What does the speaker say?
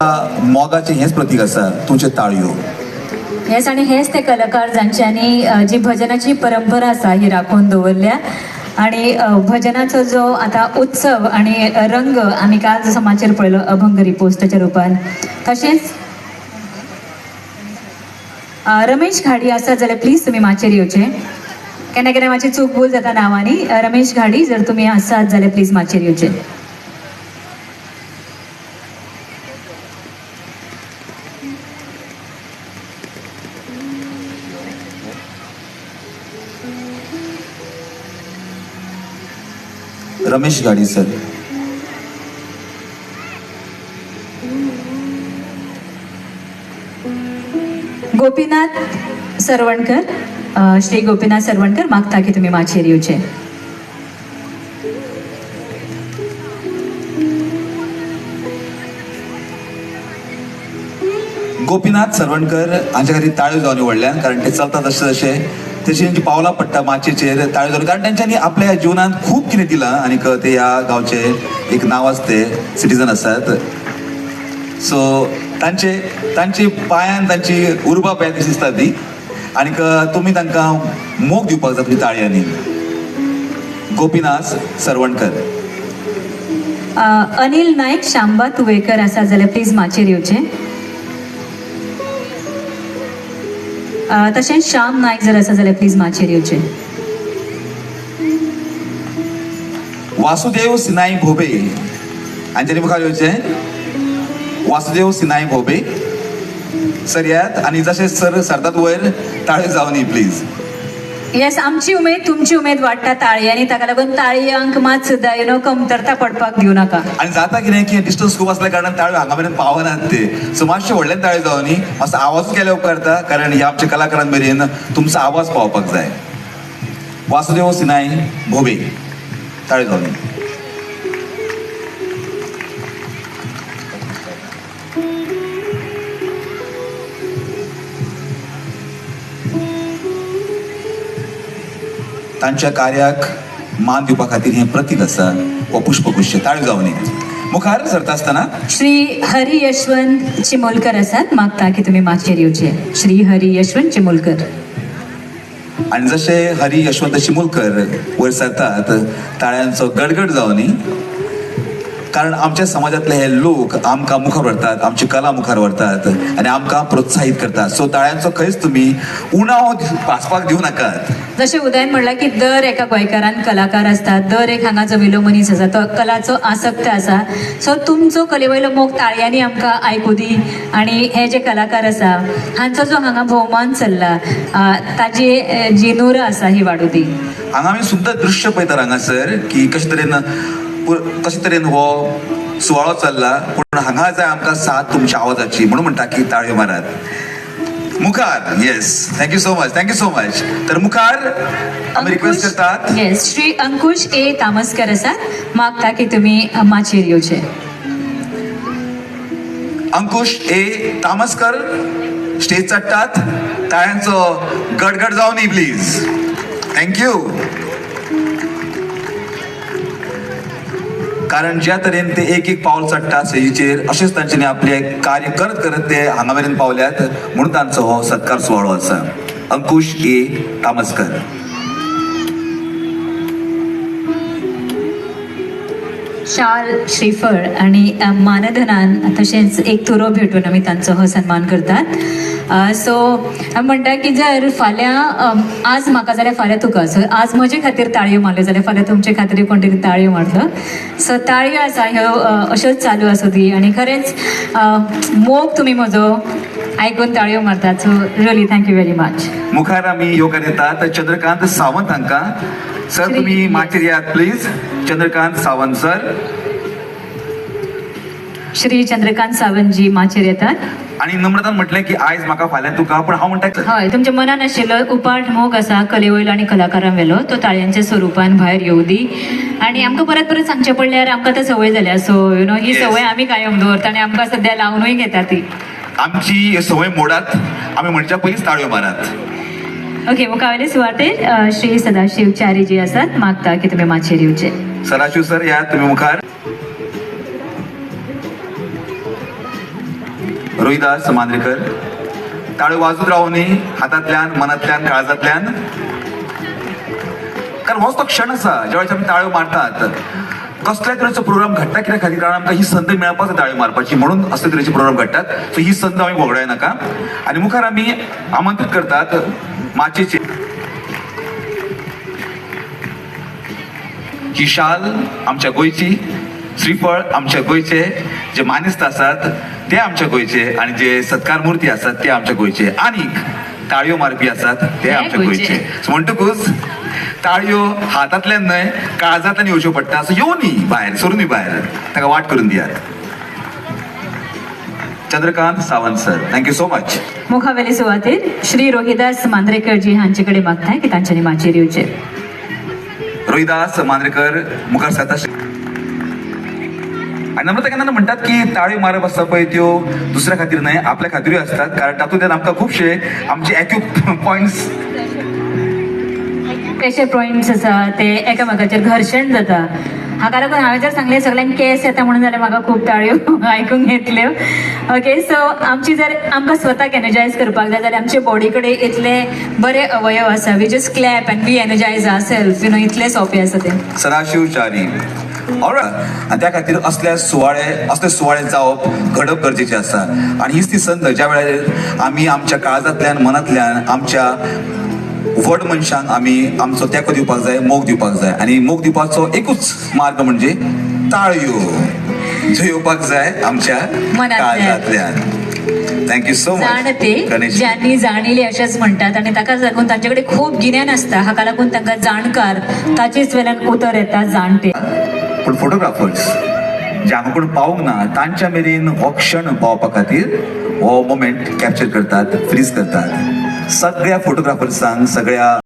मोगाचे हेच प्रतीक आसा तुमचे ताळयो. हेच आणि हेच ते कलाकार जांच्यांनी जी भजनाची परंपरा आसा ही राखून दवरल्या आणि भजनाचो जो आता उत्सव आणि रंग आमी काल जसो माचेर पळयलो अभंग रिपोस्टाच्या रुपान तशेंच रमेश घाडी आसा जाल्यार प्लीज तुमी माचेर येवचे. केन्ना केन्ना मातशी चूक भूल जाता नांवांनी. रमेश घाडी जर तुमी आसात जाल्यार प्लीज माचेर येवचे. रमेश गाडी सर. गोपीनाथ सरवणकर श्री गोपीनाथ सरवणकर मागता की तुम्ही माचेर येवचे. गोपीनाथ सरवणकर हांच्या खातीर ताळयो जावन व्हडल्यान कारण ते चलता तशें तशें तेंची पावलां पडटा माचयेचेर ताळयो जावन कारण तेंच्यांनी आपल्या जिवनांत खूब कितें दिलां आनीक ते ह्या गांवचे एक नांवाज ते सिटीजन आसात. सो तांची पांयान तांची उर्बा पळय कशी दिसता ती आनीक तुमी तांकां मोग दिवपाक जाय तुमच्या ताळयांनी. गोपीनाथ सरवणकर. अनिल नायक शांबा तुवेकर आसा जाल्यार प्लीज माचेर येवचे. तशेंच श्याम नायक जर आसा जाल्यार प्लीज माचेर येवचे. वासुदेव सिनाई भोबे हांच्यानी मुखार येवचे. वासुदेव सिनाई भोबे सर यात आणि जशे सर सरतात वयर ताळयो जावनी प्लीज. येस आमची उमेद तुमची उमेद वाडटा ताळयांनी ताका लागून ताळयांक मात सुद्दां कमतरता पडपाक दिवं नाका. आणि जाता कितें की डिस्टन्स खूब असल्या कारणान ताळयो हांगा मेरेन पावनात ते. सो मातशे व्हडल्यान ताळयो जावनी मातसो आवाज केल्या उपकारता कारण ह्या आमच्या कलाकारां मेरेन तुमचो आवाज पावपाक जाय. वासुदेव सिनाई भोबे ताळयो जावनी. तांच्या कार्याक मान दिवपा खातीर हें प्रतीक आसा हो पुष्पगुच्छ. ताळयो जावनी. मुखार सरता आसतना श्री हरी यशवंत चिमोलकर आसात मागता की तुम्ही माचेर येवचे. श्री हरी यशवंत चिमोलकर. आणि जसे हरी यशवंत चिमुलकर वयर सरतात ताळ्यांचो गडगड जावनी कारण आमच्या समाजातले हे लोक आमकां मुखार व्हरतात आमची कला मुखार व्हरतात आनी आमकां प्रोत्साहीत करतात. सो ताळ्यांचो खंयच तुमी उणाव भासपाक दिवं नाकात. जशें उदयन म्हणलां की दर एका गोंयकारान कलाकार आसतात. दर एक हांगा जो विलो मनीस आसा तो कलाचो आसक्त आसा. सो तुमचो कलेवयलो मोग ताळयांनी आमकां आयकूं दी आनी हे जे कलाकार आसा हांचो जो हांगा भोवमान चल्ला ताजी जी नूर आसा ही वाडूं दी. हांगा आमी सुंदर दृश्य पळयतात हांगासर की कशे तरेन हो सुवाळो चल्ला पूण हांगा जाय आमकां साथ तुमच्या आवाजाची म्हणून म्हणटा की ताळयो मारात. मुखार येस थँक्यू सो मच. तर मुखार आमी रिक्वेस्ट करतात. येस श्री अंकुश ए तामस्कर आसात मागता की तुमी माचेर येवचे. अंकुश ए तामस्कर स्टेज चडटात. ताळ्यांचो गडगड जावनी प्लीज. थँक्यू. कारण ज्या तरेन ते एक पावल चडटा स्टेजीचेर अशेंच तांच्यांनी आपले कार्य करत करत ते हांगा मेरेन पावल्यात म्हणून तांचो हो सत्कार सुवाळो आसा. अंकुश ए तामस्कर. शाल श्रीफळ आणि मानधनान तशेंच एक तुरो भेटून आमी तांचो हो सन्मान करतात. सो म्हणटा की जर फाल्यां आज म्हाका जाल्यार फाल्यां तुका. सो आज म्हजे खातीर ताळयो मारल्यो जाल्यार फाल्यां तुमचे खातीर कोण तरी ताळयो मारतलो. सो ताळयो आसा ह्यो अश्योच चालू आसूं दी आनी खरेंच मोग तुमी म्हजो आयकून ताळयो मारतात. So really thank you very much. मुखार आमी येवकार येतात चंद्रकांत सावंत हांकां. सर तुमी माचेर यात प्लीज. चंद्रकांत सावंत सर. श्री चंद्रकांत सावंत जी माचेर येतात. आणि नम्रतान म्हटलें की आयज म्हाका फाल्यां तुका पूण हांव म्हणटा हय तुमच्या मनान आशिल्लो उपाट मोग आसा कलेवयलो आनी कलाकारां वेलो तो ताळयांच्या स्वरुपान भायर येवं दी. आनी आमकां परत परत सांगचें पडल्यार आमकां तो संवय जाल्या. सो ही संवय आमी कायम दवरता आनी आमकां सद्या लावनूय घेता ती. आमची संवय मोडात आमी म्हणच्या पयलींच ताळयो मारात. ओके मुखावेले सुवातेर श्री सदाशिव च्यारी जी आसात मागता की तुमी माचेर येवचे. सदाशिव सर या तुम्ही मुखार. रोहिदास मांद्रेकर. ताळ्यो वाजूत रावनी हातांतल्यान, मनांतल्यान, काळजांतल्यान. कारण होच तो क्षण आसा ज्या वेळेस आमी ताळ्यो मारतात. कसल्या तरेचो प्रोग्राम घडटा कित्याक खातीर कारण आमकां ही संद मेळपाक जाय ताळ्यो मारपाची, म्हणून असले तरेचे प्रोग्राम घडटात. सो ही संद आमी वगडाय नाका. आनी मुखार आमी आमंत्रीत करतात माचयेचे ही शाल आमच्या गोंयची, श्रीफळ आमच्या गोंयचे, जे मानेस्त आसात ते आमच्या गोंयचे, आणि जे सत्कार मूर्ती आसात ते आमच्या गोंयचे, आनीक ताळयो मारपी आसात ते आमच्या गोंयचे. म्हणटकूच ताळयो हातांतल्यान न्हय काळजांतल्यान येवच्यो पडटा. असो येवनी भायर, सरूनी भायर, ताका वाट करून दियात. Chandrakant Sawant sir, thank you so much. मुखावेली सुवातेर श्री रोहिदास मांद्रेकर जी हांचे कडेन मागताय की तांच्यांनी माचयेर येवचे. रोहिदास मांद्रेकर मुखार सरता. आणि नम्रता केन्ना म्हणटात की ताळयो मारप आसता पळय त्यो दुसऱ्या खातीर न्हय, आपल्या खातीरूय असतात. कारण तातूंतल्यान आमकां खुबशे आमचे एक्यू पॉयंट्स, प्रेशर पॉयंट्स आसा ते एकामेकाचेर घर्शण जाता. हाका लागून हांवें जर सांगलें सगळ्यांक केस येता म्हणून जाल्यार म्हाका खूब ताळयो आयकूंक येतल्यो. ओके, सो आमची जर आमकां स्वताक एनर्जायज करपाक जाय जाल्यार आमचे बॉडी कडेन इतले बरे अवयव आसा. We just clap and we energise our self, इतले सोंपें आसा ते. सदाशिव च्यारी. आणि त्या खातीर असले सुवाळे जावप घडप गरजेचे आसा. आणि हीच ती संद ज्या वेळार आमी आमच्या काळजांतल्यान, मनांतल्यान आमच्या व्हड मनशांक आमी आमचो तेंको दिवपाक जाय, मोग दिवपाक जाय. आणि मोग दिवपाचो एकूच मार्ग म्हणजे ताळयो, ज्यो येवपाक जाय आमच्या काळजांतल्यान. Thank you so much. जाणते ज्यांनी जाणिले अशेंच म्हणटात, आणि ताका लागून तांचे कडेन खूब गिन्यान आसता. हाका लागून तांकां जाणकार ताचेच वेल्यान उतर येता जाणटे. पूण फोटोग्राफर्स जे हांगा कोण पावूंक ना तांच्या मेरेन हो क्षण पावपा खातीर हो मोमेंट कॅप्चर करतात, फ्रीज करतात. सगळ्या फोटोग्राफर्सांक, सगळ्या